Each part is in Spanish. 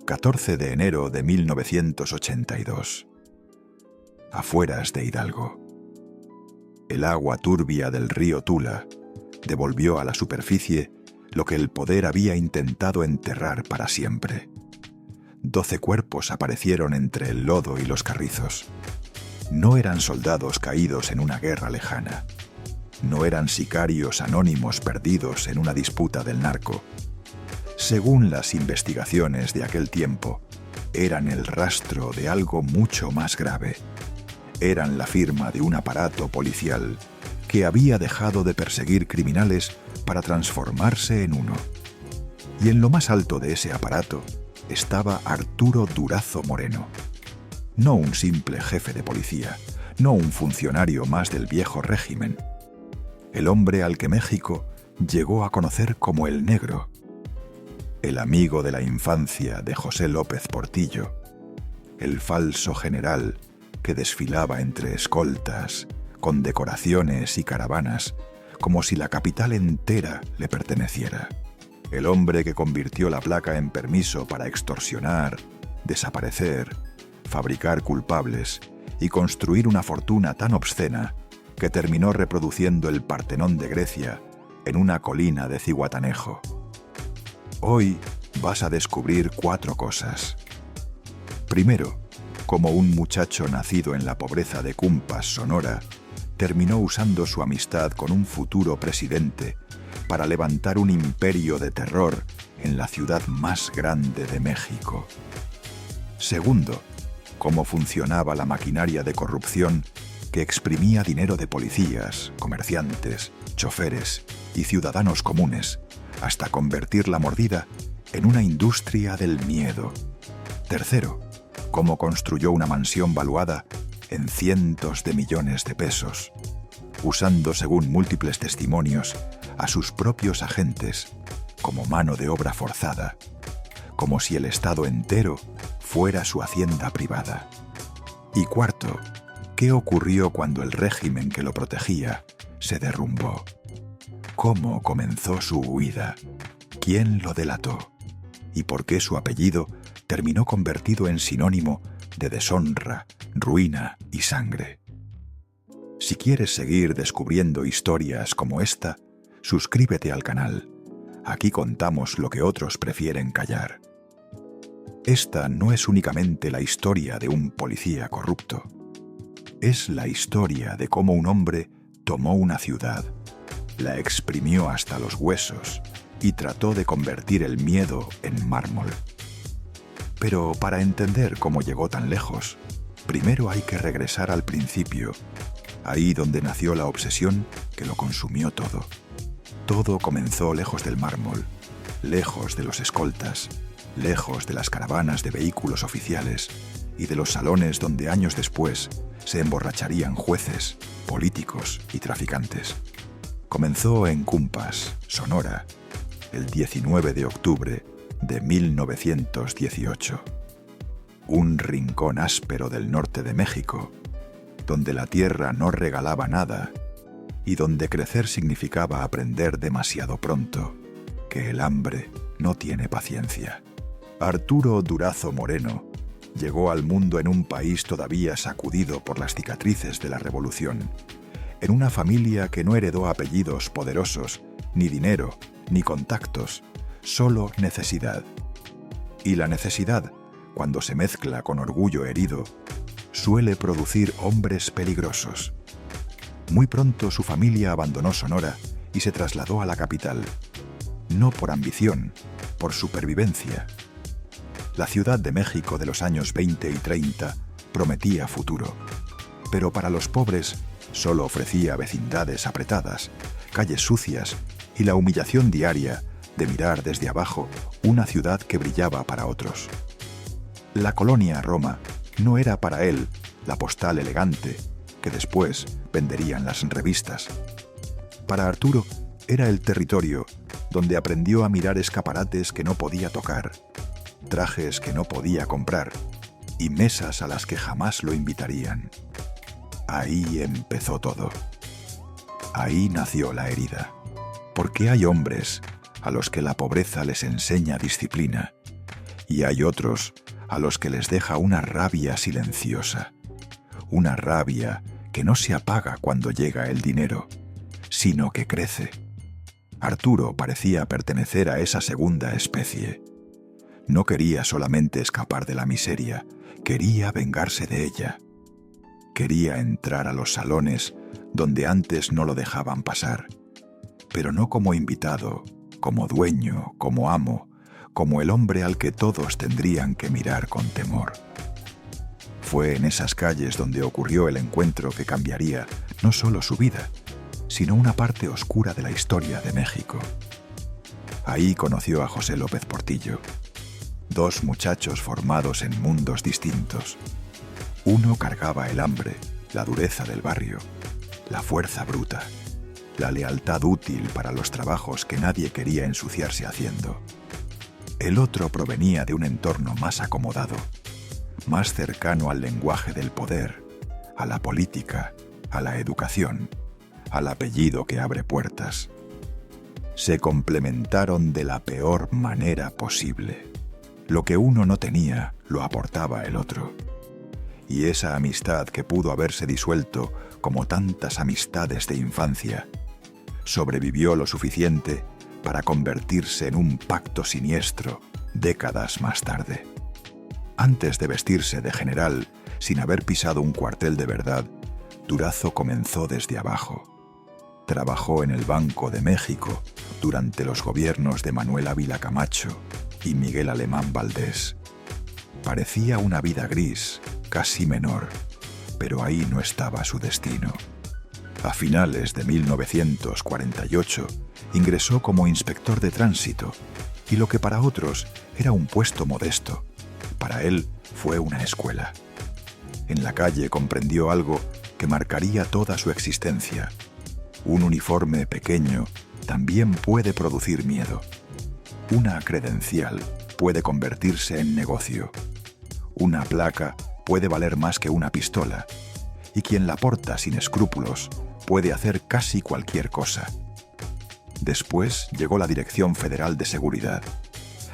14 de enero de 1982. Afueras de Hidalgo. El agua turbia del río Tula devolvió a la superficie lo que el poder había intentado enterrar para siempre. 12 cuerpos aparecieron entre el lodo y los carrizos. No eran soldados caídos en una guerra lejana. No eran sicarios anónimos perdidos en una disputa del narco. Según las investigaciones de aquel tiempo, eran el rastro de algo mucho más grave. Eran la firma de un aparato policial que había dejado de perseguir criminales para transformarse en uno. Y en lo más alto de ese aparato estaba Arturo Durazo Moreno. No un simple jefe de policía, no un funcionario más del viejo régimen. El hombre al que México llegó a conocer como el Negro. El amigo de la infancia de José López Portillo. El falso general que desfilaba entre escoltas, condecoraciones y caravanas, como si la capital entera le perteneciera. El hombre que convirtió la placa en permiso para extorsionar, desaparecer, fabricar culpables y construir una fortuna tan obscena que terminó reproduciendo el Partenón de Grecia en una colina de Zihuatanejo. Hoy vas a descubrir 4 cosas. Primero, cómo un muchacho nacido en la pobreza de Cumpas, Sonora, terminó usando su amistad con un futuro presidente para levantar un imperio de terror en la ciudad más grande de México. Segundo, cómo funcionaba la maquinaria de corrupción que exprimía dinero de policías, comerciantes, choferes y ciudadanos comunes, hasta convertir la mordida en una industria del miedo. Tercero, cómo construyó una mansión valuada en cientos de millones de pesos, usando, según múltiples testimonios, a sus propios agentes como mano de obra forzada, como si el Estado entero fuera su hacienda privada. Y cuarto, ¿qué ocurrió cuando el régimen que lo protegía se derrumbó? ¿Cómo comenzó su huida? ¿Quién lo delató? ¿Y por qué su apellido terminó convertido en sinónimo de deshonra, ruina y sangre? Si quieres seguir descubriendo historias como esta, suscríbete al canal. Aquí contamos lo que otros prefieren callar. Esta no es únicamente la historia de un policía corrupto. Es la historia de cómo un hombre tomó una ciudad, la exprimió hasta los huesos y trató de convertir el miedo en mármol. Pero para entender cómo llegó tan lejos, primero hay que regresar al principio, ahí donde nació la obsesión que lo consumió todo. Todo comenzó lejos del mármol, lejos de los escoltas, lejos de las caravanas de vehículos oficiales y de los salones donde años después se emborracharían jueces, políticos y traficantes. Comenzó en Cumpas, Sonora, el 19 de octubre de 1918. Un rincón áspero del norte de México, donde la tierra no regalaba nada y donde crecer significaba aprender demasiado pronto que el hambre no tiene paciencia. Arturo Durazo Moreno llegó al mundo en un país todavía sacudido por las cicatrices de la Revolución, en una familia que no heredó apellidos poderosos, ni dinero, ni contactos, solo necesidad. Y la necesidad, cuando se mezcla con orgullo herido, suele producir hombres peligrosos. Muy pronto su familia abandonó Sonora y se trasladó a la capital, no por ambición, por supervivencia. La Ciudad de México de los años 20 y 30 prometía futuro, pero para los pobres solo ofrecía vecindades apretadas, calles sucias y la humillación diaria de mirar desde abajo una ciudad que brillaba para otros. La colonia Roma no era para él la postal elegante que después venderían las revistas. Para Arturo era el territorio donde aprendió a mirar escaparates que no podía tocar, trajes que no podía comprar y mesas a las que jamás lo invitarían. Ahí empezó todo. Ahí nació la herida. Porque hay hombres a los que la pobreza les enseña disciplina Y hay otros a los que les deja una rabia silenciosa, una rabia que no se apaga cuando llega el dinero, sino que crece. Arturo parecía pertenecer a esa segunda especie. No quería solamente escapar de la miseria, quería vengarse de ella. Quería entrar a los salones donde antes no lo dejaban pasar, pero no como invitado, como dueño, como amo, como el hombre al que todos tendrían que mirar con temor. Fue en esas calles donde ocurrió el encuentro que cambiaría no solo su vida, sino una parte oscura de la historia de México. Ahí conoció a José López Portillo, dos muchachos formados en mundos distintos. Uno cargaba el hambre, la dureza del barrio, la fuerza bruta, la lealtad útil para los trabajos que nadie quería ensuciarse haciendo. El otro provenía de un entorno más acomodado, más cercano al lenguaje del poder, a la política, a la educación, al apellido que abre puertas. Se complementaron de la peor manera posible. Lo que uno no tenía, lo aportaba el otro. Y esa amistad que pudo haberse disuelto como tantas amistades de infancia, sobrevivió lo suficiente para convertirse en un pacto siniestro décadas más tarde. Antes de vestirse de general, sin haber pisado un cuartel de verdad, Durazo comenzó desde abajo. Trabajó en el Banco de México durante los gobiernos de Manuel Ávila Camacho y Miguel Alemán Valdés. Parecía una vida gris, casi menor, pero ahí no estaba su destino. A finales de 1948 ingresó como inspector de tránsito y lo que para otros era un puesto modesto, para él fue una escuela. En la calle comprendió algo que marcaría toda su existencia. Un uniforme pequeño también puede producir miedo. Una credencial puede convertirse en negocio. Una placa puede valer más que una pistola. Y quien la porta sin escrúpulos puede hacer casi cualquier cosa. Después llegó la Dirección Federal de Seguridad.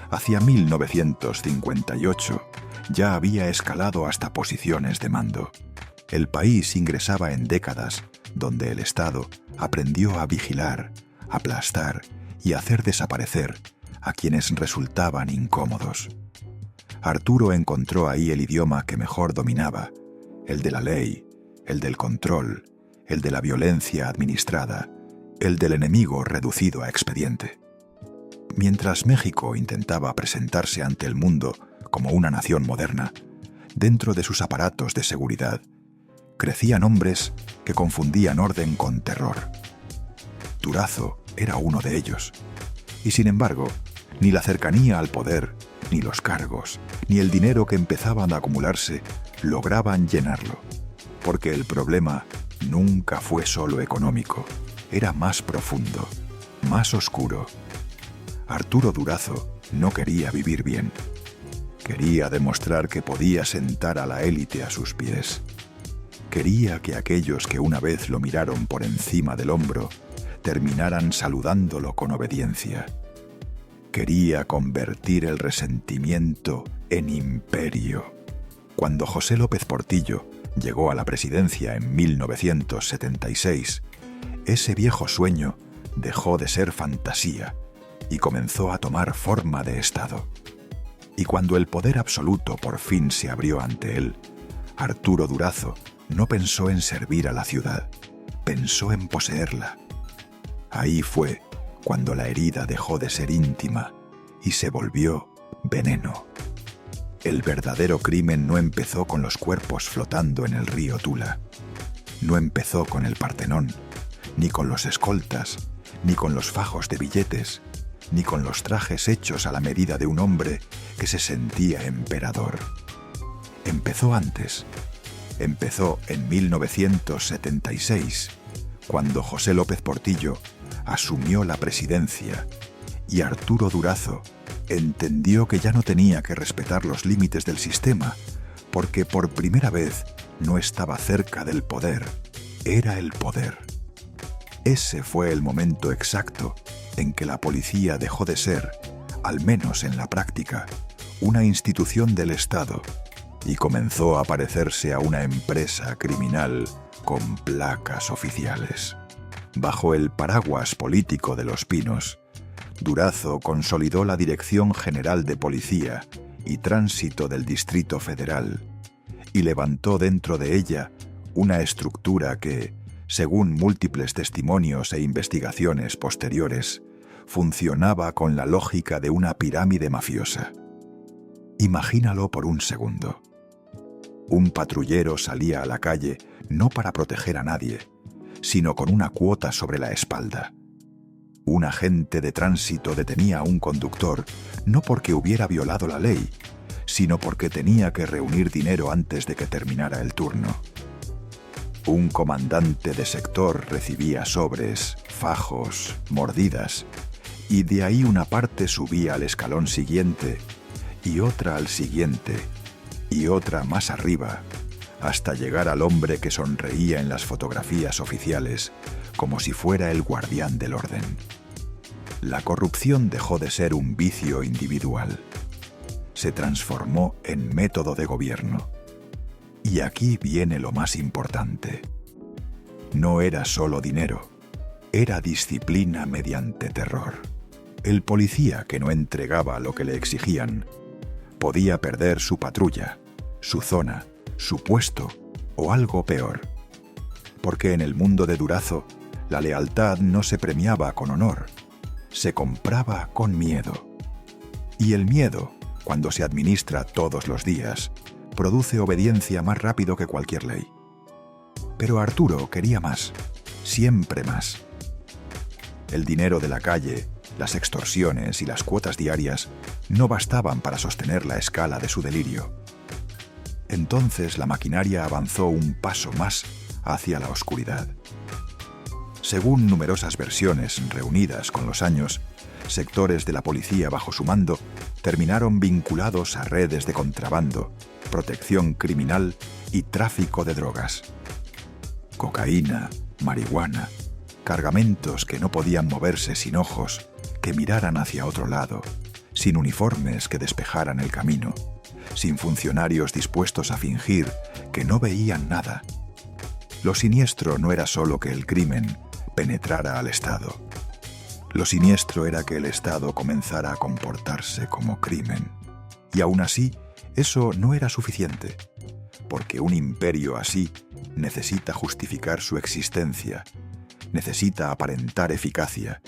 Hacia 1958 ya había escalado hasta posiciones de mando. El país ingresaba en décadas donde el Estado aprendió a vigilar, aplastar y hacer desaparecer a quienes resultaban incómodos. Arturo encontró ahí el idioma que mejor dominaba, el de la ley, el del control, el de la violencia administrada, el del enemigo reducido a expediente. Mientras México intentaba presentarse ante el mundo como una nación moderna, dentro de sus aparatos de seguridad, crecían hombres que confundían orden con terror. Durazo era uno de ellos, y sin embargo, ni la cercanía al poder, ni los cargos, ni el dinero que empezaban a acumularse lograban llenarlo, porque el problema nunca fue solo económico, era más profundo, más oscuro. Arturo Durazo no quería vivir bien. Quería demostrar que podía sentar a la élite a sus pies. Quería que aquellos que una vez lo miraron por encima del hombro terminaran saludándolo con obediencia. Quería convertir el resentimiento en imperio. Cuando José López Portillo llegó a la presidencia en 1976, ese viejo sueño dejó de ser fantasía y comenzó a tomar forma de Estado. Y cuando el poder absoluto por fin se abrió ante él, Arturo Durazo no pensó en servir a la ciudad, pensó en poseerla. Ahí fue cuando la herida dejó de ser íntima y se volvió veneno. El verdadero crimen no empezó con los cuerpos flotando en el río Tula. No empezó con el Partenón, ni con los escoltas, ni con los fajos de billetes, ni con los trajes hechos a la medida de un hombre que se sentía emperador. Empezó antes. Empezó en 1976, cuando José López Portillo asumió la presidencia y Arturo Durazo entendió que ya no tenía que respetar los límites del sistema, porque por primera vez no estaba cerca del poder, era el poder. Ese fue el momento exacto en que la policía dejó de ser, al menos en la práctica, una institución del Estado, y comenzó a parecerse a una empresa criminal con placas oficiales. Bajo el paraguas político de Los Pinos, Durazo consolidó la Dirección General de Policía y Tránsito del Distrito Federal y levantó dentro de ella una estructura que, según múltiples testimonios e investigaciones posteriores, funcionaba con la lógica de una pirámide mafiosa. Imagínalo por un segundo. Un patrullero salía a la calle no para proteger a nadie, sino con una cuota sobre la espalda. Un agente de tránsito detenía a un conductor no porque hubiera violado la ley, sino porque tenía que reunir dinero antes de que terminara el turno. Un comandante de sector recibía sobres, fajos, mordidas, y de ahí una parte subía al escalón siguiente, y otra al siguiente, y otra más arriba, hasta llegar al hombre que sonreía en las fotografías oficiales, como si fuera el guardián del orden. La corrupción dejó de ser un vicio individual. Se transformó en método de gobierno. Y aquí viene lo más importante. No era solo dinero, era disciplina mediante terror. El policía que no entregaba lo que le exigían podía perder su patrulla, su zona, su puesto o algo peor. Porque en el mundo de Durazo, la lealtad no se premiaba con honor, se compraba con miedo. Y el miedo, cuando se administra todos los días, produce obediencia más rápido que cualquier ley. Pero Arturo quería más, siempre más. El dinero de la calle, las extorsiones y las cuotas diarias no bastaban para sostener la escala de su delirio. Entonces la maquinaria avanzó un paso más hacia la oscuridad. Según numerosas versiones reunidas con los años, sectores de la policía bajo su mando terminaron vinculados a redes de contrabando, protección criminal y tráfico de drogas. Cocaína, marihuana, cargamentos que no podían moverse sin ojos, que miraran hacia otro lado, sin uniformes que despejaran el camino, sin funcionarios dispuestos a fingir que no veían nada. Lo siniestro no era solo que el crimen penetrara al Estado. Lo siniestro era que el Estado comenzara a comportarse como crimen. Y aún así, eso no era suficiente, porque un imperio así necesita justificar su existencia, necesita aparentar eficacia,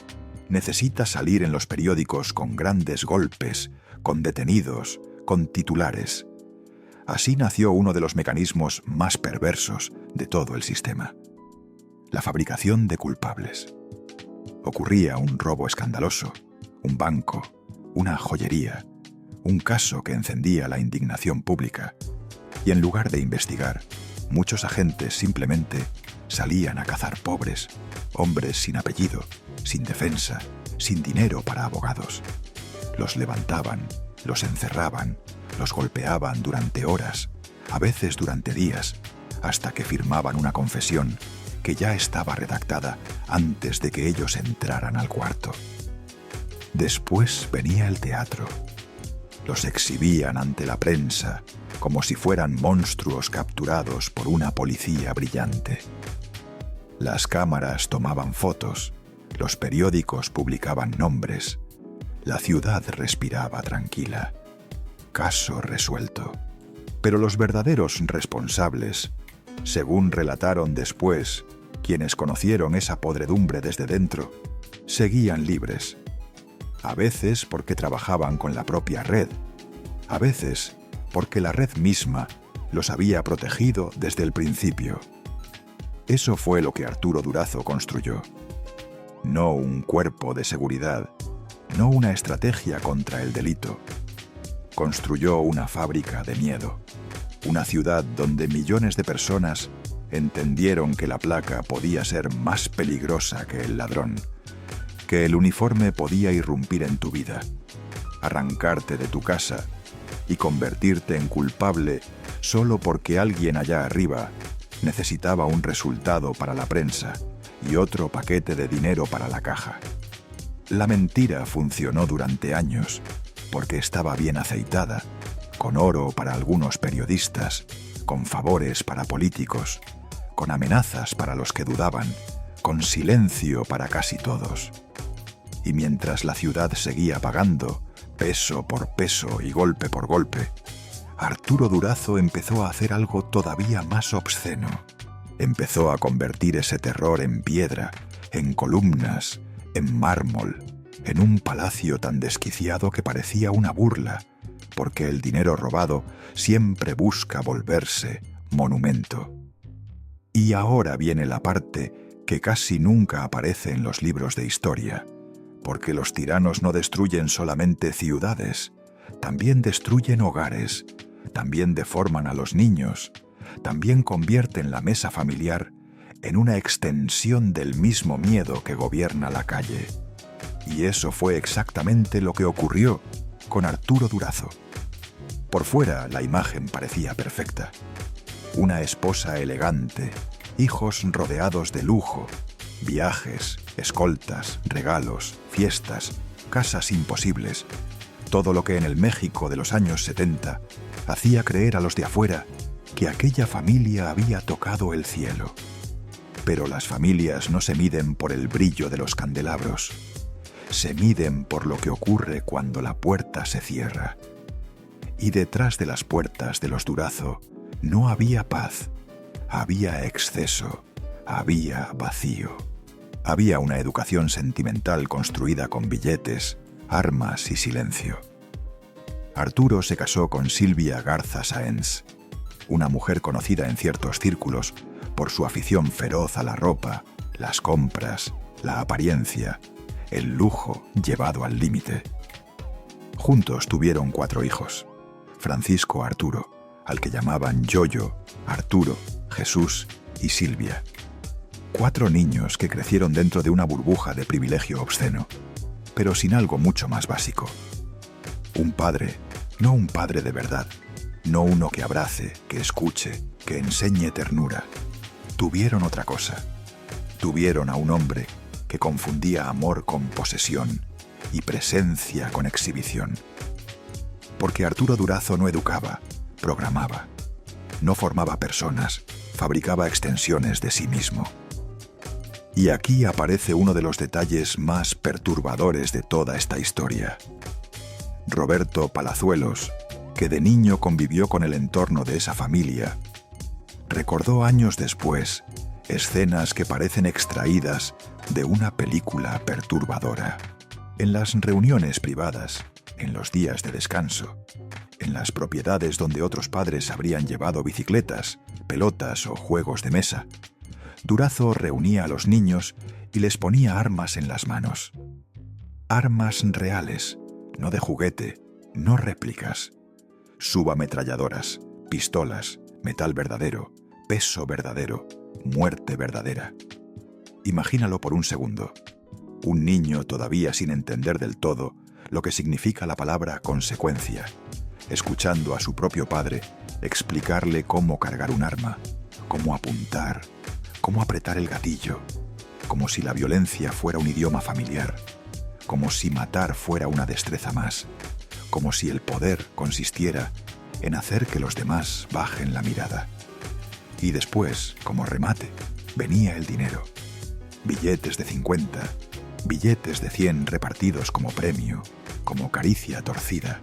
necesita salir en los periódicos con grandes golpes, con detenidos, con titulares. Así nació uno de los mecanismos más perversos de todo el sistema: la fabricación de culpables. Ocurría un robo escandaloso, un banco, una joyería, un caso que encendía la indignación pública, y en lugar de investigar, muchos agentes simplemente salían a cazar pobres, hombres sin apellido, sin defensa, sin dinero para abogados. Los levantaban, los encerraban, los golpeaban durante horas, a veces durante días, hasta que firmaban una confesión que ya estaba redactada antes de que ellos entraran al cuarto. Después venía el teatro. Los exhibían ante la prensa como si fueran monstruos capturados por una policía brillante. Las cámaras tomaban fotos, los periódicos publicaban nombres, la ciudad respiraba tranquila. Caso resuelto. Pero los verdaderos responsables, según relataron después quienes conocieron esa podredumbre desde dentro, seguían libres. A veces porque trabajaban con la propia red, a veces porque la red misma los había protegido desde el principio. Eso fue lo que Arturo Durazo construyó. No un cuerpo de seguridad, no una estrategia contra el delito. Construyó una fábrica de miedo, una ciudad donde millones de personas entendieron que la placa podía ser más peligrosa que el ladrón, que el uniforme podía irrumpir en tu vida, arrancarte de tu casa y convertirte en culpable solo porque alguien allá arriba necesitaba un resultado para la prensa y otro paquete de dinero para la caja. La mentira funcionó durante años, porque estaba bien aceitada, con oro para algunos periodistas, con favores para políticos, con amenazas para los que dudaban, con silencio para casi todos. Y mientras la ciudad seguía pagando, peso por peso y golpe por golpe, Arturo Durazo empezó a hacer algo todavía más obsceno. Empezó a convertir ese terror en piedra, en columnas, en mármol, en un palacio tan desquiciado que parecía una burla, porque el dinero robado siempre busca volverse monumento. Y ahora viene la parte que casi nunca aparece en los libros de historia, porque los tiranos no destruyen solamente ciudades, también destruyen hogares, también deforman a los niños, también convierten la mesa familiar en una extensión del mismo miedo que gobierna la calle. Y eso fue exactamente lo que ocurrió con Arturo Durazo. Por fuera la imagen parecía perfecta. Una esposa elegante, hijos rodeados de lujo, viajes, escoltas, regalos, fiestas, casas imposibles, todo lo que en el México de los años 70 hacía creer a los de afuera que aquella familia había tocado el cielo. Pero las familias no se miden por el brillo de los candelabros, se miden por lo que ocurre cuando la puerta se cierra. Y detrás de las puertas de los Durazo no había paz, había exceso, había vacío. Había una educación sentimental construida con billetes, armas y silencio. Arturo se casó con Silvia Garza Sáenz, una mujer conocida en ciertos círculos por su afición feroz a la ropa, las compras, la apariencia, el lujo llevado al límite. Juntos tuvieron 4 hijos: Francisco Arturo, al que llamaban Yoyo, Arturo, Jesús y Silvia. 4 niños que crecieron dentro de una burbuja de privilegio obsceno, pero sin algo mucho más básico. Un padre, no un padre de verdad, no uno que abrace, que escuche, que enseñe ternura. Tuvieron otra cosa. Tuvieron a un hombre que confundía amor con posesión y presencia con exhibición. Porque Arturo Durazo no educaba, programaba. No formaba personas, fabricaba extensiones de sí mismo. Y aquí aparece uno de los detalles más perturbadores de toda esta historia. Roberto Palazuelos, que de niño convivió con el entorno de esa familia, recordó años después escenas que parecen extraídas de una película perturbadora. En las reuniones privadas, en los días de descanso, en las propiedades donde otros padres habrían llevado bicicletas, pelotas o juegos de mesa, Durazo reunía a los niños y les ponía armas en las manos. Armas reales, no de juguete, no réplicas. Subametralladoras, pistolas, metal verdadero, peso verdadero, muerte verdadera. Imagínalo por un segundo. Un niño todavía sin entender del todo lo que significa la palabra consecuencia, escuchando a su propio padre explicarle cómo cargar un arma, cómo apuntar, cómo apretar el gatillo, como si la violencia fuera un idioma familiar, como si matar fuera una destreza más, como si el poder consistiera en hacer que los demás bajen la mirada. Y después, como remate, venía el dinero. Billetes de 50, billetes de 100 repartidos como premio, como caricia torcida,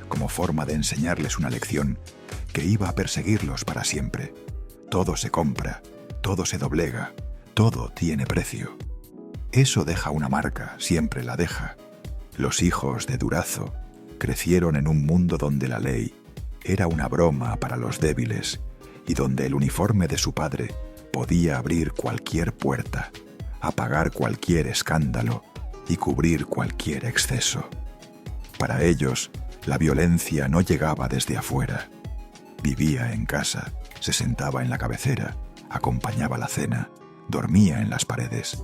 como forma de enseñarles una lección que iba a perseguirlos para siempre. Todo se compra, todo se doblega, todo tiene precio. Eso deja una marca, siempre la deja. Los hijos de Durazo crecieron en un mundo donde la ley era una broma para los débiles y donde el uniforme de su padre podía abrir cualquier puerta, apagar cualquier escándalo y cubrir cualquier exceso. Para ellos, la violencia no llegaba desde afuera. Vivía en casa, se sentaba en la cabecera, acompañaba la cena, dormía en las paredes.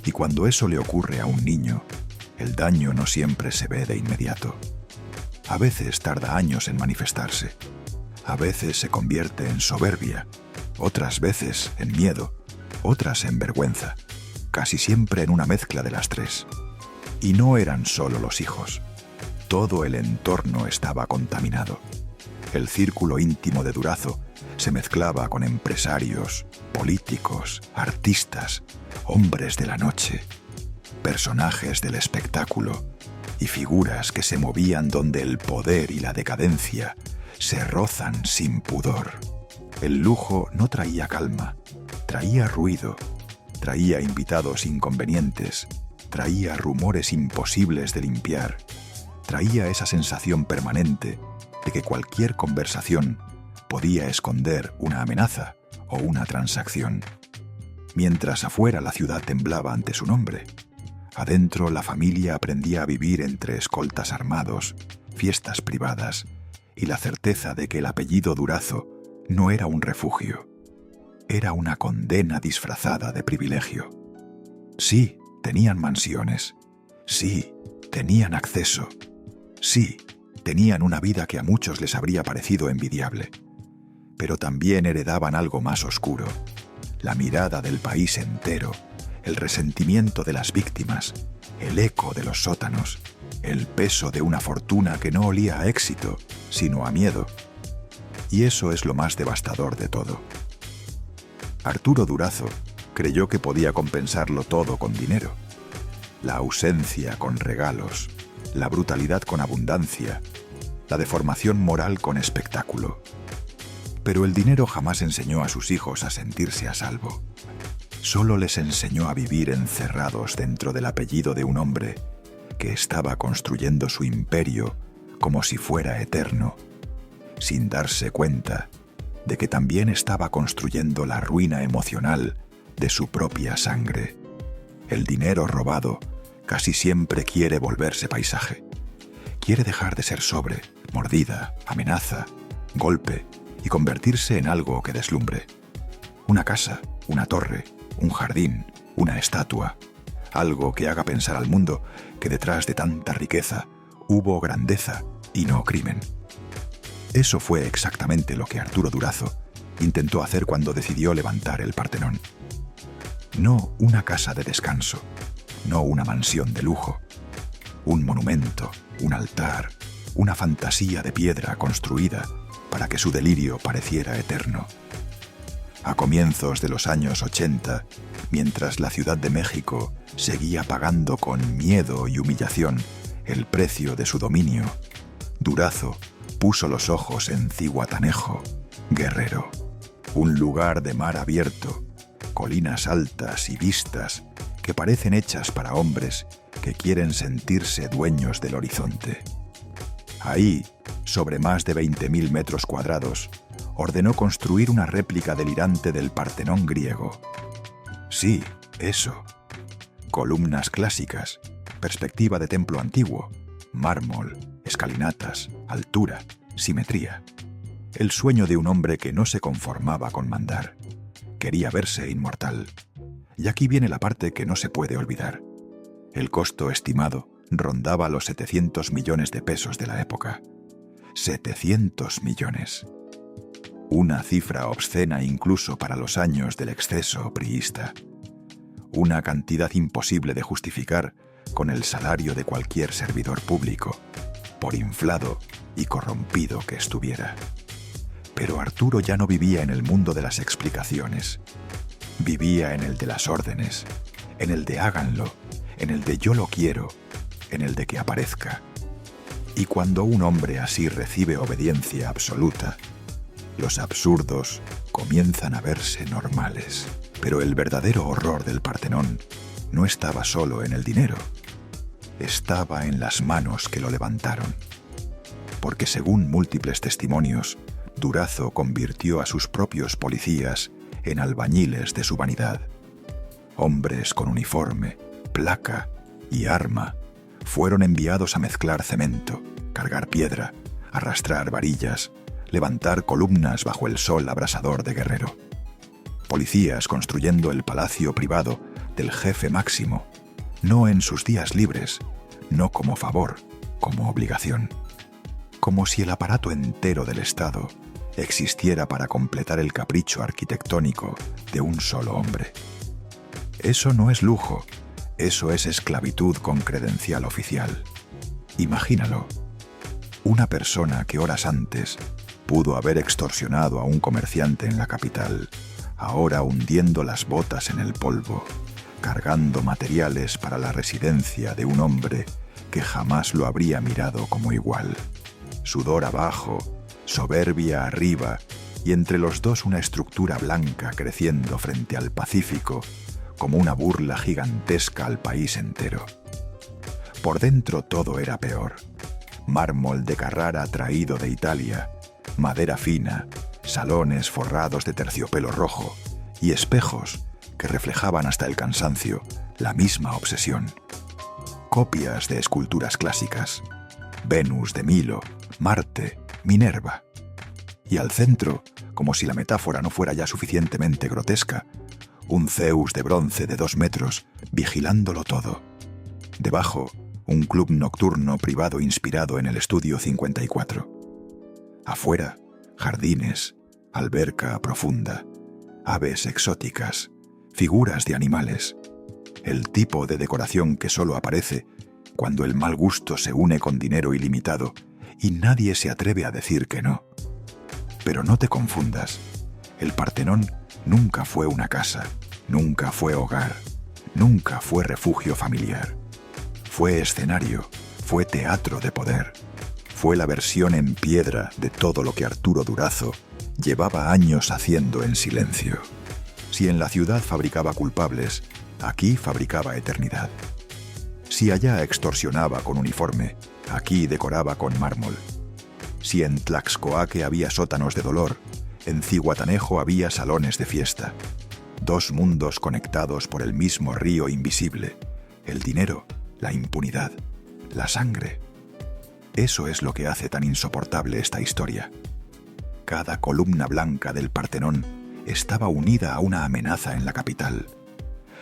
Y cuando eso le ocurre a un niño, el daño no siempre se ve de inmediato. A veces tarda años en manifestarse. A veces se convierte en soberbia, otras veces en miedo, otras en vergüenza, casi siempre en una mezcla de las tres. Y no eran solo los hijos. Todo el entorno estaba contaminado. El círculo íntimo de Durazo se mezclaba con empresarios, políticos, artistas, hombres de la noche, personajes del espectáculo y figuras que se movían donde el poder y la decadencia se rozan sin pudor. El lujo no traía calma, traía ruido, traía invitados inconvenientes, traía rumores imposibles de limpiar, traía esa sensación permanente de que cualquier conversación podía esconder una amenaza o una transacción. Mientras afuera la ciudad temblaba ante su nombre, adentro la familia aprendía a vivir entre escoltas armados, fiestas privadas y la certeza de que el apellido Durazo no era un refugio, era una condena disfrazada de privilegio. Sí, tenían mansiones, sí, tenían acceso, sí, tenían una vida que a muchos les habría parecido envidiable, pero también heredaban algo más oscuro, la mirada del país entero, el resentimiento de las víctimas, el eco de los sótanos, el peso de una fortuna que no olía a éxito, sino a miedo. Y eso es lo más devastador de todo. Arturo Durazo creyó que podía compensarlo todo con dinero. La ausencia con regalos, la brutalidad con abundancia, la deformación moral con espectáculo. Pero el dinero jamás enseñó a sus hijos a sentirse a salvo. Solo les enseñó a vivir encerrados dentro del apellido de un hombre que estaba construyendo su imperio como si fuera eterno, sin darse cuenta de que también estaba construyendo la ruina emocional de su propia sangre. El dinero robado casi siempre quiere volverse paisaje. Quiere dejar de ser sobre, mordida, amenaza, golpe y convertirse en algo que deslumbre. Una casa, una torre, un jardín, una estatua. Algo que haga pensar al mundo que detrás de tanta riqueza hubo grandeza y no crimen. Eso fue exactamente lo que Arturo Durazo intentó hacer cuando decidió levantar el Partenón. No una casa de descanso, no una mansión de lujo, un monumento, un altar, una fantasía de piedra construida para que su delirio pareciera eterno. A comienzos de los años 80, mientras la Ciudad de México seguía pagando con miedo y humillación el precio de su dominio, Durazo puso los ojos en Zihuatanejo, Guerrero, un lugar de mar abierto, colinas altas y vistas que parecen hechas para hombres que quieren sentirse dueños del horizonte. Ahí, sobre más de 20.000 metros cuadrados, ordenó construir una réplica delirante del Partenón griego. Sí, eso. Columnas clásicas, perspectiva de templo antiguo, mármol, escalinatas, altura, simetría. El sueño de un hombre que no se conformaba con mandar. Quería verse inmortal. Y aquí viene la parte que no se puede olvidar. El costo estimado rondaba los 700 millones de pesos de la época. 700 millones. Una cifra obscena incluso para los años del exceso priista. Una cantidad imposible de justificar con el salario de cualquier servidor público, por inflado y corrompido que estuviera. Pero Arturo ya no vivía en el mundo de las explicaciones. Vivía en el de las órdenes, en el de háganlo, en el de yo lo quiero, en el de que aparezca. Y cuando un hombre así recibe obediencia absoluta, los absurdos comienzan a verse normales. Pero el verdadero horror del Partenón no estaba solo en el dinero, estaba en las manos que lo levantaron. Porque según múltiples testimonios, Durazo convirtió a sus propios policías en albañiles de su vanidad. Hombres con uniforme, placa y arma fueron enviados a mezclar cemento, cargar piedra, arrastrar varillas, levantar columnas bajo el sol abrasador de Guerrero. Policías construyendo el palacio privado del jefe máximo, no en sus días libres, no como favor, como obligación. Como si el aparato entero del Estado existiera para completar el capricho arquitectónico de un solo hombre. Eso no es lujo, eso es esclavitud con credencial oficial. Imagínalo, Una persona que horas antes pudo haber extorsionado a un comerciante en la capital, ahora hundiendo las botas en el polvo, cargando materiales para la residencia de un hombre que jamás lo habría mirado como igual. Sudor abajo, soberbia arriba, y entre los dos una estructura blanca creciendo frente al Pacífico como una burla gigantesca al país entero. Por dentro todo era peor. Mármol de Carrara traído de Italia, madera fina, salones forrados de terciopelo rojo y espejos que reflejaban hasta el cansancio la misma obsesión. Copias de esculturas clásicas, Venus de Milo, Marte, Minerva. Y al centro, como si la metáfora no fuera ya suficientemente grotesca, un Zeus de bronce de 2 metros vigilándolo todo. Debajo, un club nocturno privado inspirado en el Estudio 54. Afuera, jardines, alberca profunda, aves exóticas, figuras de animales. El tipo de decoración que solo aparece cuando el mal gusto se une con dinero ilimitado y nadie se atreve a decir que no. Pero no te confundas. El Partenón nunca fue una casa, nunca fue hogar, nunca fue refugio familiar. Fue escenario, fue teatro de poder. Fue la versión en piedra de todo lo que Arturo Durazo llevaba años haciendo en silencio. Si en la ciudad fabricaba culpables, aquí fabricaba eternidad. Si allá extorsionaba con uniforme, aquí decoraba con mármol. Si en Tlaxcoaque había sótanos de dolor, en Zihuatanejo había salones de fiesta. 2 mundos conectados por el mismo río invisible: el dinero, la impunidad, la sangre. Eso es lo que hace tan insoportable esta historia. Cada columna blanca del Partenón estaba unida a una amenaza en la capital.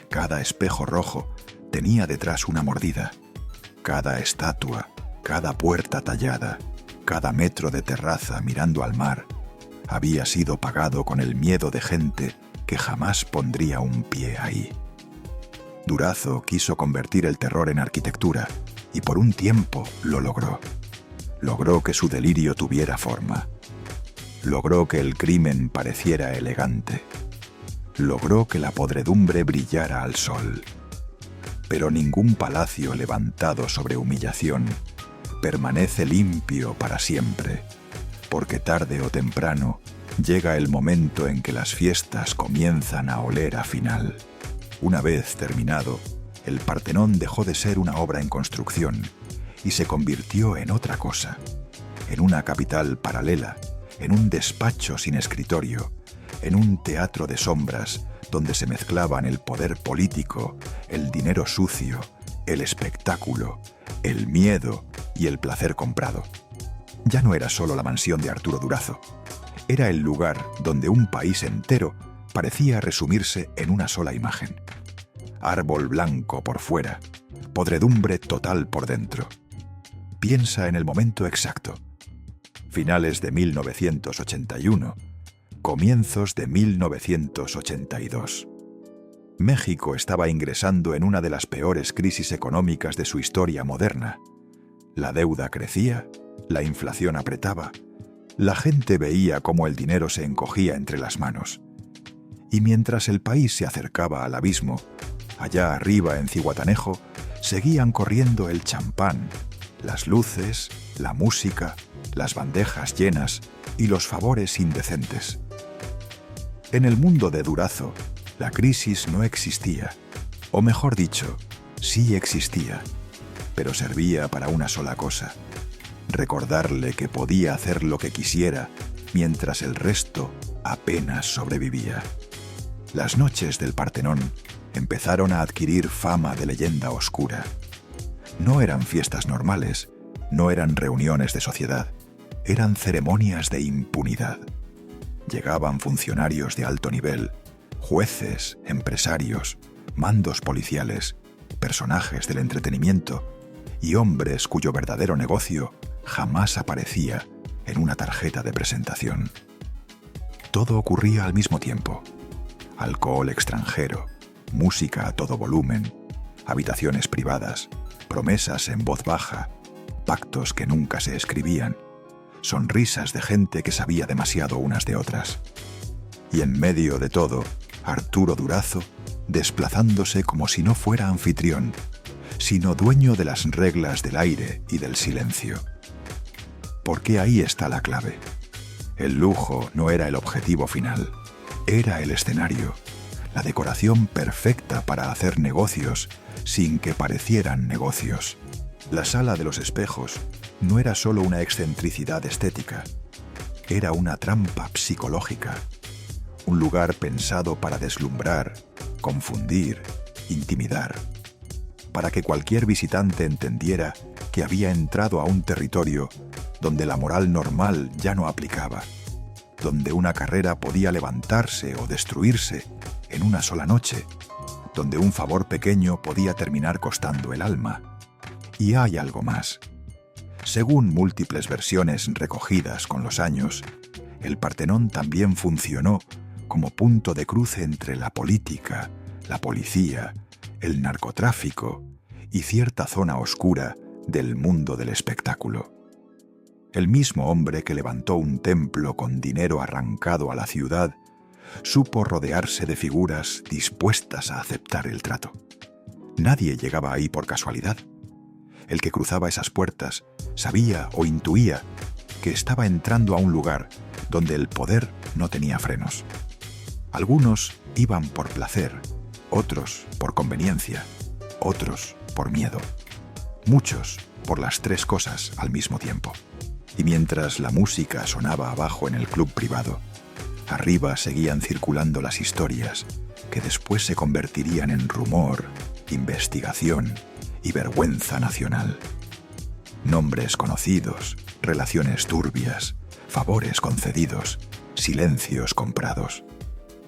Cada espejo rojo tenía detrás una mordida. Cada estatua, cada puerta tallada, cada metro de terraza mirando al mar había sido pagado con el miedo de gente que jamás pondría un pie ahí. Durazo quiso convertir el terror en arquitectura y por un tiempo lo logró. Logró que su delirio tuviera forma. Logró que el crimen pareciera elegante. Logró que la podredumbre brillara al sol. Pero ningún palacio levantado sobre humillación permanece limpio para siempre, porque tarde o temprano llega el momento en que las fiestas comienzan a oler a final. Una vez terminado, el Partenón dejó de ser una obra en construcción y se convirtió en otra cosa, en una capital paralela, en un despacho sin escritorio, en un teatro de sombras donde se mezclaban el poder político, el dinero sucio, el espectáculo, el miedo y el placer comprado. Ya no era solo la mansión de Arturo Durazo, era el lugar donde un país entero parecía resumirse en una sola imagen. Árbol blanco por fuera, podredumbre total por dentro. Piensa en el momento exacto. Finales de 1981, comienzos de 1982. México estaba ingresando en una de las peores crisis económicas de su historia moderna. La deuda crecía, la inflación apretaba, la gente veía cómo el dinero se encogía entre las manos. Y mientras el país se acercaba al abismo, allá arriba en Zihuatanejo, seguían corriendo el champán, las luces, la música, las bandejas llenas y los favores indecentes. En el mundo de Durazo, la crisis no existía, o mejor dicho, sí existía, pero servía para una sola cosa: recordarle que podía hacer lo que quisiera mientras el resto apenas sobrevivía. Las noches del Partenón empezaron a adquirir fama de leyenda oscura. No eran fiestas normales, no eran reuniones de sociedad, eran ceremonias de impunidad. Llegaban funcionarios de alto nivel, jueces, empresarios, mandos policiales, personajes del entretenimiento y hombres cuyo verdadero negocio jamás aparecía en una tarjeta de presentación. Todo ocurría al mismo tiempo. Alcohol extranjero, música a todo volumen, habitaciones privadas, promesas en voz baja, pactos que nunca se escribían, sonrisas de gente que sabía demasiado unas de otras. Y en medio de todo, Arturo Durazo, desplazándose como si no fuera anfitrión, sino dueño de las reglas del aire y del silencio. Porque ahí está la clave. El lujo no era el objetivo final, era el escenario, la decoración perfecta para hacer negocios sin que parecieran negocios. La sala de los espejos no era solo una excentricidad estética, era una trampa psicológica, un lugar pensado para deslumbrar, confundir, intimidar, para que cualquier visitante entendiera que había entrado a un territorio donde la moral normal ya no aplicaba, donde una carrera podía levantarse o destruirse en una sola noche, donde un favor pequeño podía terminar costando el alma. Y hay algo más. Según múltiples versiones recogidas con los años, el Partenón también funcionó como punto de cruce entre la política, la policía, el narcotráfico y cierta zona oscura del mundo del espectáculo. El mismo hombre que levantó un templo con dinero arrancado a la ciudad supo rodearse de figuras dispuestas a aceptar el trato. Nadie llegaba ahí por casualidad. El que cruzaba esas puertas sabía o intuía que estaba entrando a un lugar donde el poder no tenía frenos. Algunos iban por placer, otros por conveniencia, otros por miedo, muchos por las tres cosas al mismo tiempo. Y mientras la música sonaba abajo en el club privado, arriba seguían circulando las historias que después se convertirían en rumor, investigación y vergüenza nacional. Nombres conocidos, relaciones turbias, favores concedidos, silencios comprados.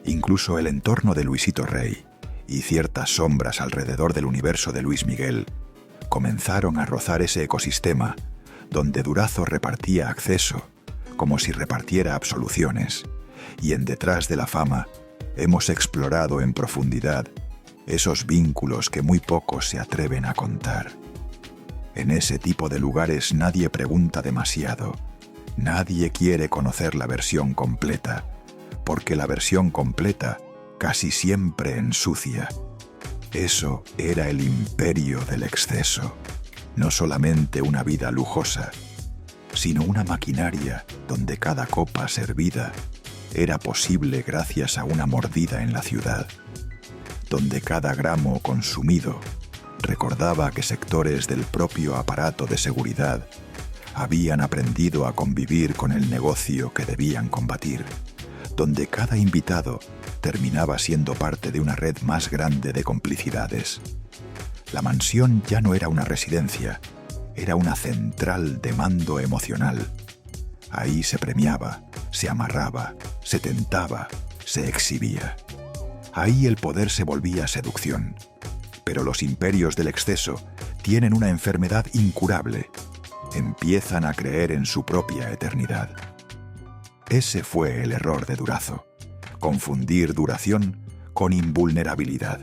Incluso el entorno de Luisito Rey y ciertas sombras alrededor del universo de Luis Miguel comenzaron a rozar ese ecosistema donde Durazo repartía acceso como si repartiera absoluciones, y en Detrás de la Fama hemos explorado en profundidad esos vínculos que muy pocos se atreven a contar. En ese tipo de lugares nadie pregunta demasiado, nadie quiere conocer la versión completa, porque la versión completa casi siempre ensucia. Eso era el imperio del exceso, no solamente una vida lujosa, sino una maquinaria donde cada copa servida era posible gracias a una mordida en la ciudad, donde cada gramo consumido recordaba que sectores del propio aparato de seguridad habían aprendido a convivir con el negocio que debían combatir, donde cada invitado terminaba siendo parte de una red más grande de complicidades. La mansión ya no era una residencia, era una central de mando emocional. Ahí se premiaba, se amarraba, se tentaba, se exhibía. Ahí el poder se volvía seducción. Pero los imperios del exceso tienen una enfermedad incurable. Empiezan a creer en su propia eternidad. Ese fue el error de Durazo: confundir duración con invulnerabilidad.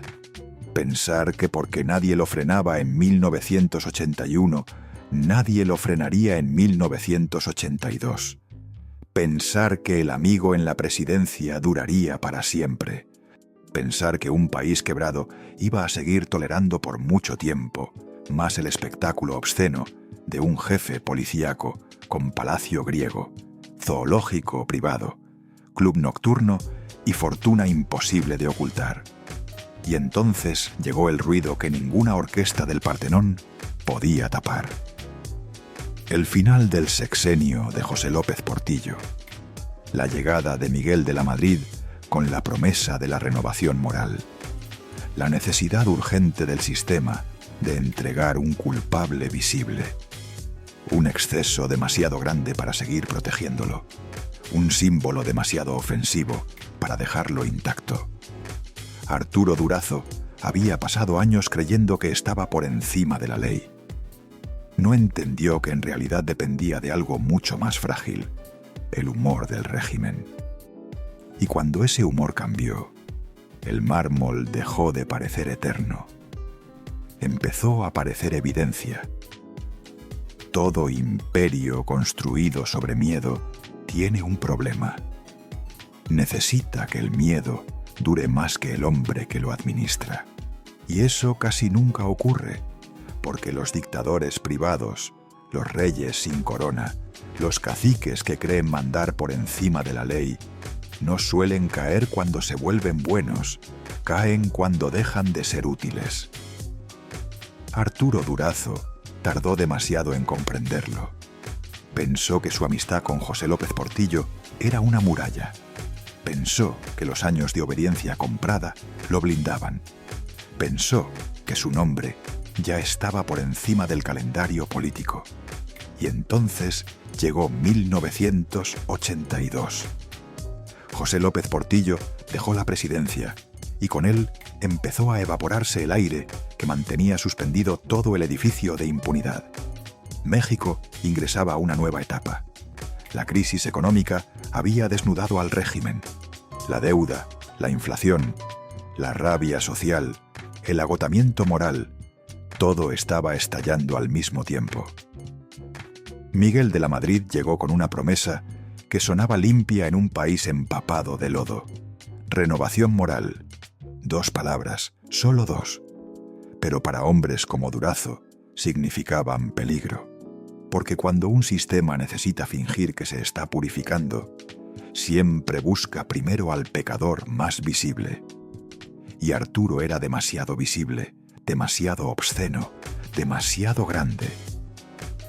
Pensar que porque nadie lo frenaba en 1981, nadie lo frenaría en 1982. Pensar que el amigo en la presidencia duraría para siempre. Pensar que un país quebrado iba a seguir tolerando por mucho tiempo más el espectáculo obsceno de un jefe policíaco con palacio griego, zoológico privado, club nocturno y fortuna imposible de ocultar. Y entonces llegó el ruido que ninguna orquesta del Partenón podía tapar. El final del sexenio de José López Portillo. La llegada de Miguel de la Madrid con la promesa de la renovación moral. La necesidad urgente del sistema de entregar un culpable visible. Un exceso demasiado grande para seguir protegiéndolo. Un símbolo demasiado ofensivo para dejarlo intacto. Arturo Durazo había pasado años creyendo que estaba por encima de la ley. No entendió que en realidad dependía de algo mucho más frágil: el humor del régimen. Y cuando ese humor cambió, el mármol dejó de parecer eterno. Empezó a parecer evidencia. Todo imperio construido sobre miedo tiene un problema. Necesita que el miedo dure más que el hombre que lo administra. Y eso casi nunca ocurre, porque los dictadores privados, los reyes sin corona, los caciques que creen mandar por encima de la ley, no suelen caer cuando se vuelven buenos, caen cuando dejan de ser útiles. Arturo Durazo tardó demasiado en comprenderlo. Pensó que su amistad con José López Portillo era una muralla. Pensó que los años de obediencia comprada lo blindaban. Pensó que su nombre ya estaba por encima del calendario político. Y entonces llegó 1982. José López Portillo dejó la presidencia y con él empezó a evaporarse el aire que mantenía suspendido todo el edificio de impunidad. México ingresaba a una nueva etapa. La crisis económica había desnudado al régimen. La deuda, la inflación, la rabia social, el agotamiento moral, todo estaba estallando al mismo tiempo. Miguel de la Madrid llegó con una promesa que sonaba limpia en un país empapado de lodo. Renovación moral. 2 palabras, solo 2. Pero para hombres como Durazo significaban peligro. Porque cuando un sistema necesita fingir que se está purificando, siempre busca primero al pecador más visible. Y Arturo era demasiado visible, demasiado obsceno, demasiado grande.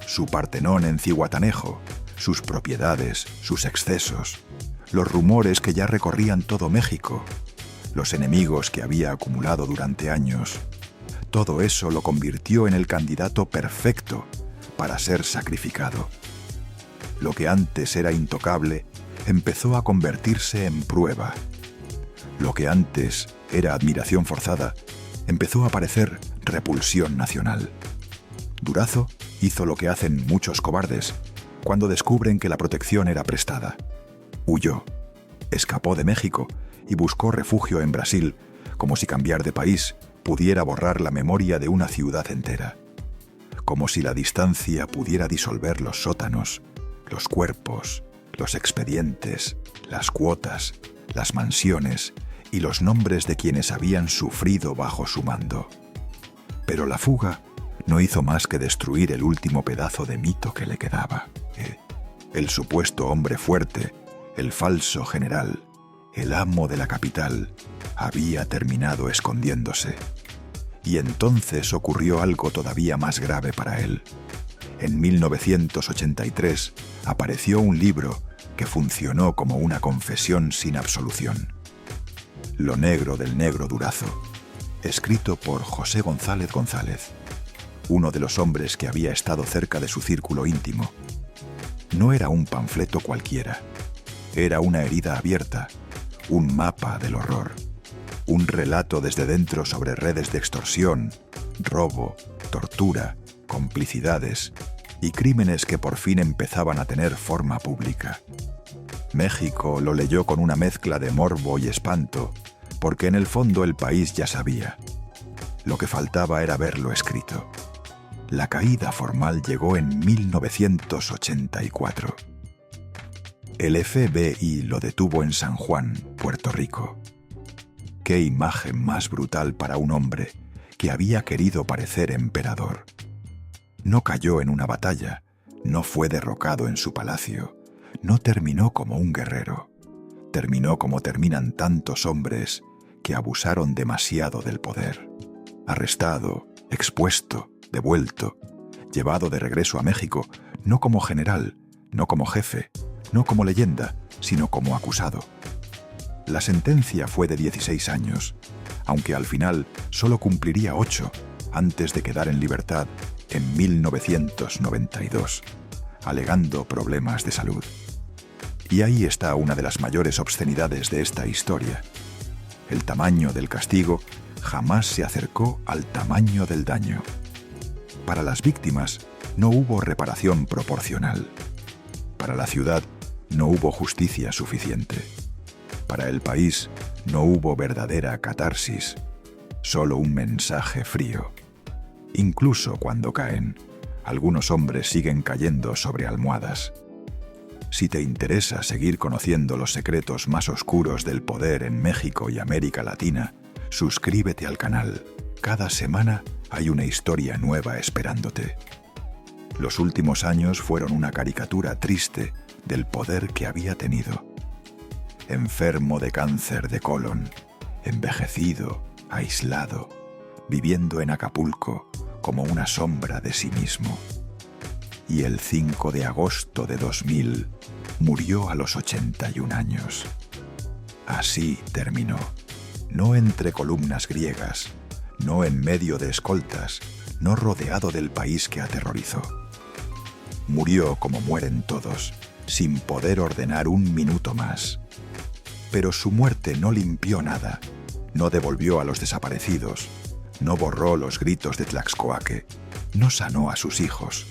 Su Partenón en Cihuatanejo, sus propiedades, sus excesos, los rumores que ya recorrían todo México, los enemigos que había acumulado durante años, todo eso lo convirtió en el candidato perfecto para ser sacrificado. Lo que antes era intocable empezó a convertirse en prueba. Lo que antes era admiración forzada empezó a parecer repulsión nacional. Durazo hizo lo que hacen muchos cobardes cuando descubren que la protección era prestada. Huyó, escapó de México y buscó refugio en Brasil, como si cambiar de país pudiera borrar la memoria de una ciudad entera. Como si la distancia pudiera disolver los sótanos, los cuerpos, los expedientes, las cuotas, las mansiones y los nombres de quienes habían sufrido bajo su mando. Pero la fuga no hizo más que destruir el último pedazo de mito que le quedaba. El supuesto hombre fuerte, el falso general, el amo de la capital, había terminado escondiéndose. Y entonces ocurrió algo todavía más grave para él. En 1983 apareció un libro que funcionó como una confesión sin absolución. Lo negro del negro Durazo, escrito por José González González, uno de los hombres que había estado cerca de su círculo íntimo. No era un panfleto cualquiera, era una herida abierta, un mapa del horror, un relato desde dentro sobre redes de extorsión, robo, tortura, complicidades y crímenes que por fin empezaban a tener forma pública. México lo leyó con una mezcla de morbo y espanto, porque en el fondo el país ya sabía. Lo que faltaba era verlo escrito. La caída formal llegó en 1984. El FBI lo detuvo en San Juan, Puerto Rico. Qué imagen más brutal para un hombre que había querido parecer emperador. No cayó en una batalla, no fue derrocado en su palacio, no terminó como un guerrero. Terminó como terminan tantos hombres que abusaron demasiado del poder. Arrestado, expuesto, devuelto, llevado de regreso a México, no como general, no como jefe, no como leyenda, sino como acusado. La sentencia fue de 16 años, aunque al final solo cumpliría 8 antes de quedar en libertad en 1992, alegando problemas de salud. Y ahí está una de las mayores obscenidades de esta historia. El tamaño del castigo jamás se acercó al tamaño del daño. Para las víctimas no hubo reparación proporcional. Para la ciudad no hubo justicia suficiente. Para el país no hubo verdadera catarsis, solo un mensaje frío. Incluso cuando caen, algunos hombres siguen cayendo sobre almohadas. Si te interesa seguir conociendo los secretos más oscuros del poder en México y América Latina, suscríbete al canal. Cada semana hay una historia nueva esperándote. Los últimos años fueron una caricatura triste del poder que había tenido. Enfermo de cáncer de colon, envejecido, aislado, viviendo en Acapulco como una sombra de sí mismo. Y el 5 de agosto de 2000 murió a los 81 años. Así terminó, no entre columnas griegas, no en medio de escoltas, no rodeado del país que aterrorizó. Murió como mueren todos, sin poder ordenar un minuto más. Pero su muerte no limpió nada, no devolvió a los desaparecidos, no borró los gritos de Tlaxcoaque, no sanó a sus hijos,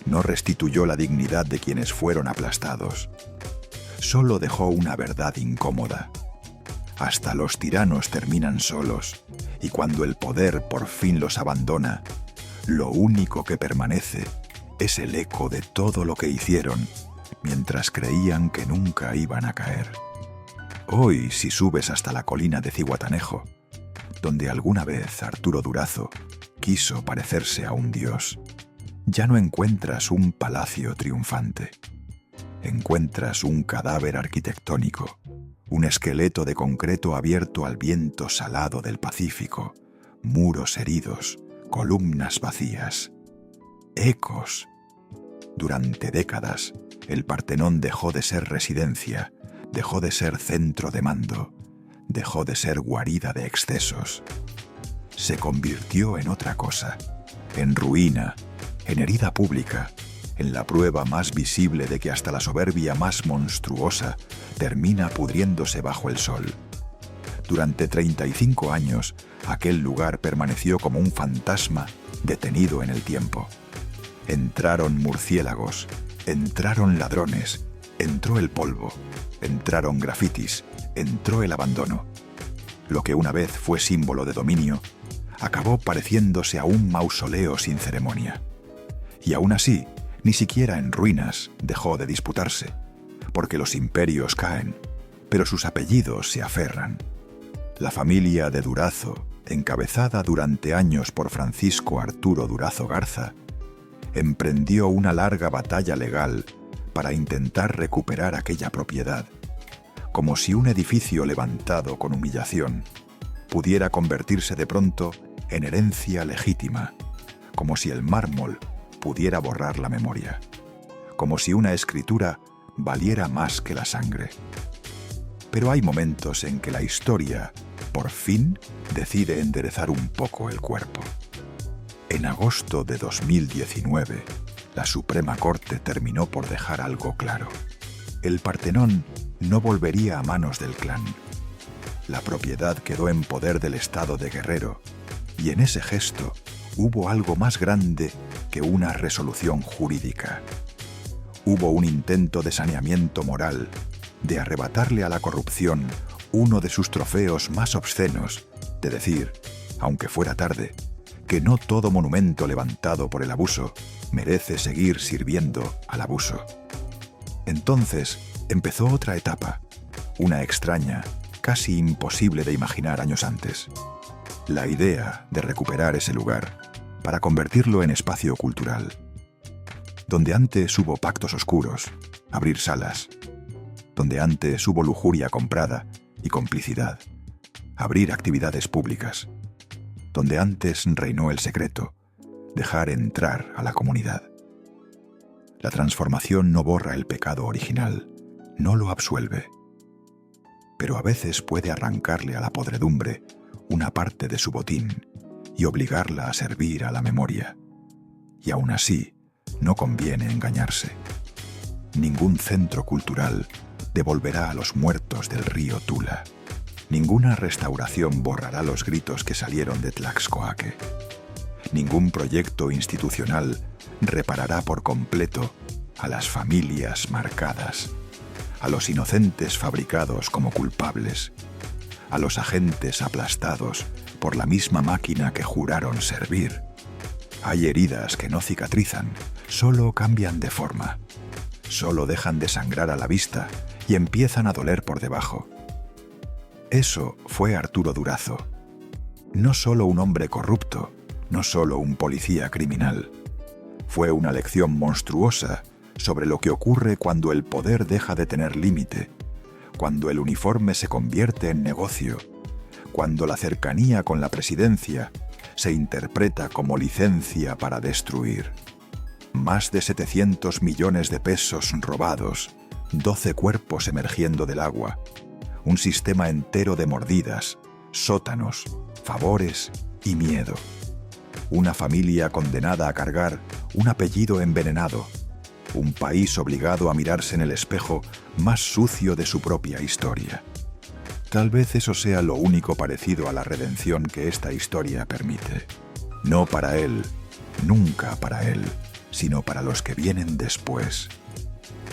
no restituyó la dignidad de quienes fueron aplastados. Solo dejó una verdad incómoda. Hasta los tiranos terminan solos, y cuando el poder por fin los abandona, lo único que permanece es el eco de todo lo que hicieron, mientras creían que nunca iban a caer. Hoy, si subes hasta la colina de Zihuatanejo, donde alguna vez Arturo Durazo quiso parecerse a un dios, ya no encuentras un palacio triunfante. Encuentras un cadáver arquitectónico, un esqueleto de concreto abierto al viento salado del Pacífico, muros heridos, columnas vacías, ecos. Durante décadas, el Partenón dejó de ser residencia, dejó de ser centro de mando, dejó de ser guarida de excesos. Se convirtió en otra cosa, en ruina, en herida pública, en la prueba más visible de que hasta la soberbia más monstruosa termina pudriéndose bajo el sol. Durante 35 años, aquel lugar permaneció como un fantasma detenido en el tiempo. Entraron murciélagos, entraron ladrones, entró el polvo, entraron grafitis, entró el abandono. Lo que una vez fue símbolo de dominio, acabó pareciéndose a un mausoleo sin ceremonia. Y aún así, ni siquiera en ruinas dejó de disputarse, porque los imperios caen, pero sus apellidos se aferran. La familia de Durazo, encabezada durante años por Francisco Arturo Durazo Garza, emprendió una larga batalla legal para intentar recuperar aquella propiedad, como si un edificio levantado con humillación pudiera convertirse de pronto en herencia legítima, como si el mármol pudiera borrar la memoria, como si una escritura valiera más que la sangre. Pero hay momentos en que la historia, por fin, decide enderezar un poco el cuerpo. En agosto de 2019, la Suprema Corte terminó por dejar algo claro. El Partenón no volvería a manos del clan. La propiedad quedó en poder del Estado de Guerrero, y en ese gesto hubo algo más grande que una resolución jurídica. Hubo un intento de saneamiento moral, de arrebatarle a la corrupción uno de sus trofeos más obscenos, de decir, aunque fuera tarde, que no todo monumento levantado por el abuso merece seguir sirviendo al abuso. Entonces empezó otra etapa, una extraña, casi imposible de imaginar años antes. La idea de recuperar ese lugar para convertirlo en espacio cultural. Donde antes hubo pactos oscuros, abrir salas. Donde antes hubo lujuria comprada y complicidad, abrir actividades públicas. Donde antes reinó el secreto, dejar entrar a la comunidad. La transformación no borra el pecado original, no lo absuelve. Pero a veces puede arrancarle a la podredumbre una parte de su botín y obligarla a servir a la memoria. Y aún así, no conviene engañarse. Ningún centro cultural devolverá a los muertos del río Tula. Ninguna restauración borrará los gritos que salieron de Tlaxcoaque. Ningún proyecto institucional reparará por completo a las familias marcadas, a los inocentes fabricados como culpables, a los agentes aplastados por la misma máquina que juraron servir. Hay heridas que no cicatrizan, solo cambian de forma. Solo dejan de sangrar a la vista y empiezan a doler por debajo. Eso fue Arturo Durazo. No solo un hombre corrupto, no solo un policía criminal. Fue una lección monstruosa sobre lo que ocurre cuando el poder deja de tener límite, cuando el uniforme se convierte en negocio, cuando la cercanía con la presidencia se interpreta como licencia para destruir. Más de 700 millones de pesos robados, 12 cuerpos emergiendo del agua, un sistema entero de mordidas, sótanos, favores y miedo. Una familia condenada a cargar un apellido envenenado, un país obligado a mirarse en el espejo más sucio de su propia historia. Tal vez eso sea lo único parecido a la redención que esta historia permite. No para él, nunca para él, sino para los que vienen después.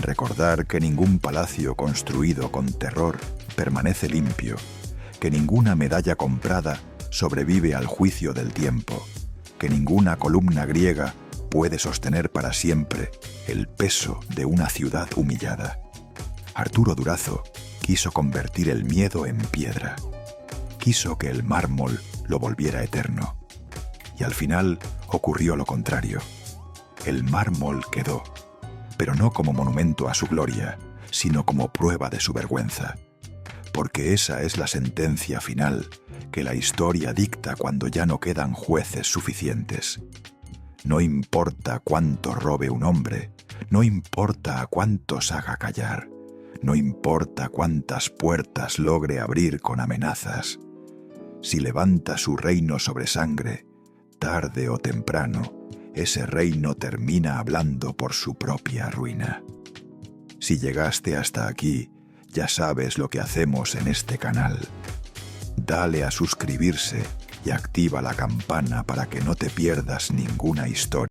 Recordar que ningún palacio construido con terror permanece limpio, que ninguna medalla comprada sobrevive al juicio del tiempo, que ninguna columna griega puede sostener para siempre el peso de una ciudad humillada. Arturo Durazo quiso convertir el miedo en piedra. Quiso que el mármol lo volviera eterno. Y al final ocurrió lo contrario. El mármol quedó, pero no como monumento a su gloria, sino como prueba de su vergüenza. Porque esa es la sentencia final que la historia dicta cuando ya no quedan jueces suficientes. No importa cuánto robe un hombre, no importa a cuántos haga callar, no importa cuántas puertas logre abrir con amenazas. Si levanta su reino sobre sangre, tarde o temprano, ese reino termina hablando por su propia ruina. Si llegaste hasta aquí, ya sabes lo que hacemos en este canal. Dale a suscribirse y activa la campana para que no te pierdas ninguna historia.